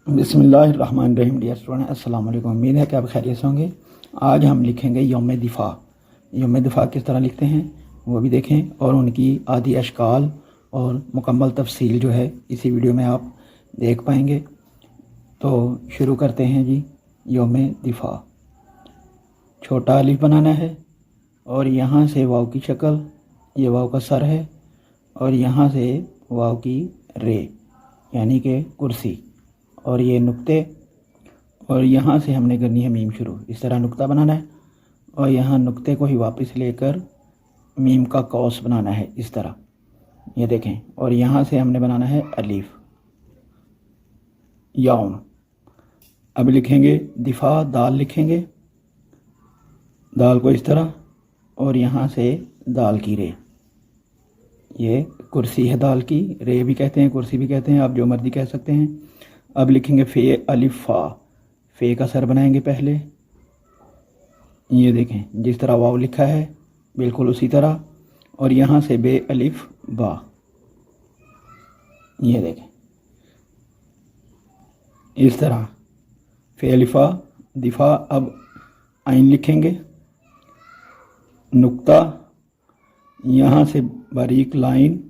बिस्मिल्लाहिर्रहमानिर्रहीम। Dear student, अस्सलाम वालेकुम। उम्मीद है कि आप खैरियत से होंगे। आज हम लिखेंगे यौम दिफ़ा। यौम दिफ़ा किस तरह लिखते हैं वो भी देखें, और उनकी आदि अशकाल और मुकम्मल तफसील जो है इसी वीडियो में आप देख पाएंगे। तो शुरू करते हैं जी। यौम दिफ़ा, छोटा अलिफ बनाना है और यहाँ से वाव की शक्ल, ये वाव का सर है, और यहाँ से वाव की रे यानी कि कुर्सी, और ये नुक्ते, और यहाँ से हमने करनी है मीम शुरू। इस तरह नुक्ता बनाना है और यहाँ नुक्ते को ही वापस लेकर मीम का कौस बनाना है इस तरह, ये देखें। और यहाँ से हमने बनाना है अलीफ यौम। अब लिखेंगे दिफ़ा, दाल लिखेंगे, दाल को इस तरह, और यहाँ से दाल की रे, ये कुर्सी है दाल की, रे भी कहते हैं कुर्सी भी कहते हैं, आप जो मर्ज़ी कह सकते हैं। अब लिखेंगे फ़े अलिफ फ़ा, फ़े का सर बनाएंगे पहले, ये देखें जिस तरह वाव लिखा है बिल्कुल उसी तरह, और यहाँ से बे अलिफ बा, ये देखें इस तरह फ़े अलिफ़ा दिफ़ा। अब आइन लिखेंगे, नुक्ता, यहाँ से बारीक लाइन,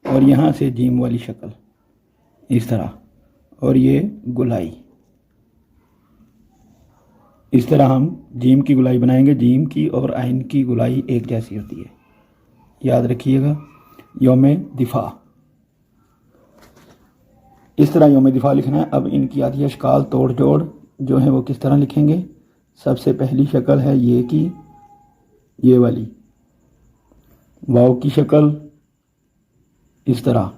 और यहाँ से जीम वाली शक्ल इस तरह, और ये गुलाई। इस तरह हम जीम की गुलाई बनाएंगे। जीम की और आइन की गुलाई एक जैसी होती है, याद रखिएगा। यौम दिफ़ा, इस तरह यौम दिफ़ा लिखना है। अब इनकी आदि अशकाल तोड़ जोड़ जो है वो किस तरह लिखेंगे। सबसे पहली शक्ल है ये की, ये वाली वाव की शक्ल इस तरह,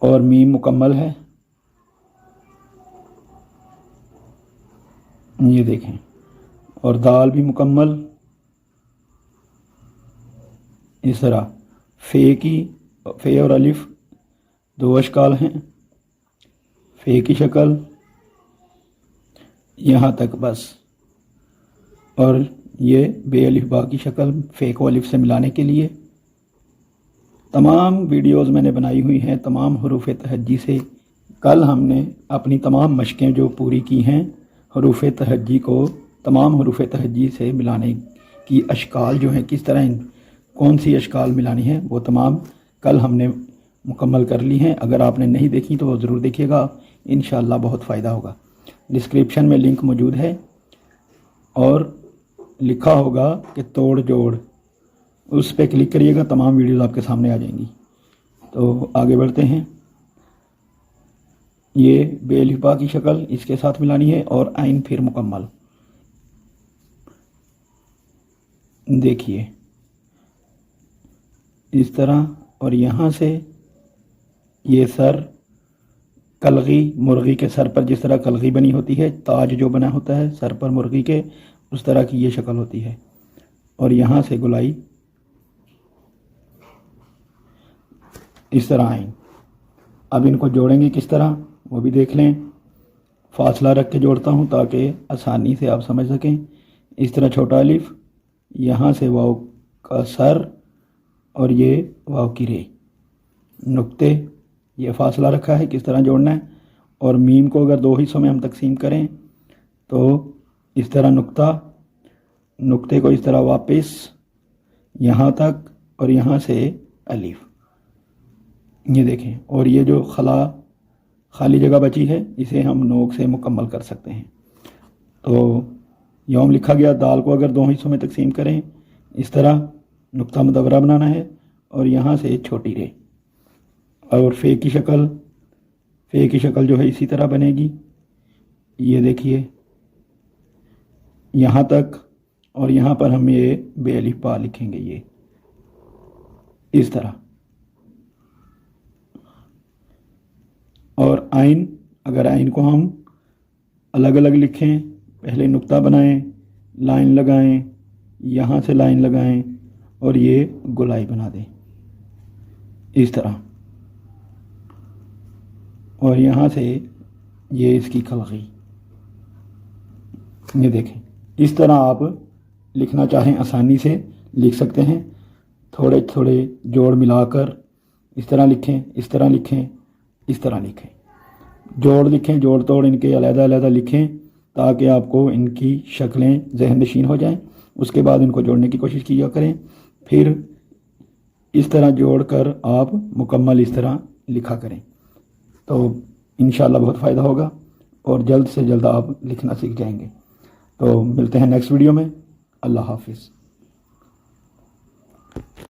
और मीम मुकम्मल है, ये देखें, और दाल भी मुकम्मल इस तरह। फ़े की, फ़े और अलिफ दो अशकाल हैं, फ़े की शक्ल यहाँ तक बस, और ये बे अलिफ बा की शक्ल फ़े को अलिफ से मिलाने के लिए। तमाम वीडियोस मैंने बनाई हुई हैं तमाम हरूफ तहज्जी से। कल हमने अपनी तमाम मशकें जो पूरी की हैं हरूफ तहज्जी को तमाम हरूफ तहज्जी से मिलाने की अशकाल जो हैं, किस तरह कौन सी अशकाल मिलानी है, वो तमाम कल हमने मुकम्मल कर ली हैं। अगर आपने नहीं देखी तो वो ज़रूर देखिएगा, इंशाअल्लाह बहुत फ़ायदा होगा। डिस्क्रिप्शन में लिंक मौजूद है और लिखा होगा कि तोड़ जोड़, उस पर क्लिक करिएगा, तमाम वीडियोस आपके सामने आ जाएंगी। तो आगे बढ़ते हैं। ये बे अलिफ बा की शक्ल इसके साथ मिलानी है, और आइन फिर मुकम्मल, देखिए इस तरह, और यहाँ से ये सर कलगी, मुर्गी के सर पर जिस तरह कलगी बनी होती है, ताज जो बना होता है सर पर मुर्गी के, उस तरह की ये शक्ल होती है, और यहाँ से गुलाई इस तरह आइन। अब इनको जोड़ेंगे किस तरह वो भी देख लें। फासला रख के जोड़ता हूँ ताकि आसानी से आप समझ सकें। इस तरह छोटा अलिफ, यहाँ से वाव का सर, और ये वाव की रे, नुक्ते, ये फासला रखा है किस तरह जोड़ना है। और मीम को अगर दो हिस्सों में हम तकसीम करें तो इस तरह नुक्ता, नुक्ते को इस तरह वापस यहाँ तक, और यहाँ से अलिफ, ये देखें। और ये जो खाली जगह बची है इसे हम नोक से मुकम्मल कर सकते हैं। तो यौम लिखा गया। दाल को अगर दो हिस्सों में तकसीम करें इस तरह नुक्ता मुदव्वरा बनाना है, और यहाँ से छोटी रे, और फ़े की शक्ल जो है इसी तरह बनेगी, ये देखिए यहाँ तक, और यहाँ पर हम ये बे अलिफ बा लिखेंगे, ये इस तरह। और आइन, अगर आइन को हम अलग अलग लिखें, पहले नुक्ता बनाएं, लाइन लगाएं, यहाँ से लाइन लगाएं, और ये गुलाई बना दें इस तरह, और यहाँ से ये इसकी खलगी, ये देखें। इस तरह आप लिखना चाहें आसानी से लिख सकते हैं। थोड़े थोड़े जोड़ मिलाकर इस तरह लिखें, इस तरह लिखें, इस तरह लिखें। जोड़ लिखें, जोड़ तोड़ इनके अलग अलग लिखें ताकि आपको इनकी शक्लें जहन नशीन हो जाएं। उसके बाद इनको जोड़ने की कोशिश किया करें। फिर इस तरह जोड़कर आप मुकम्मल इस तरह लिखा करें तो इंशाल्लाह बहुत फ़ायदा होगा और जल्द से जल्द आप लिखना सीख जाएंगे। तो मिलते हैं नेक्स्ट वीडियो में। अल्लाह हाफिज़।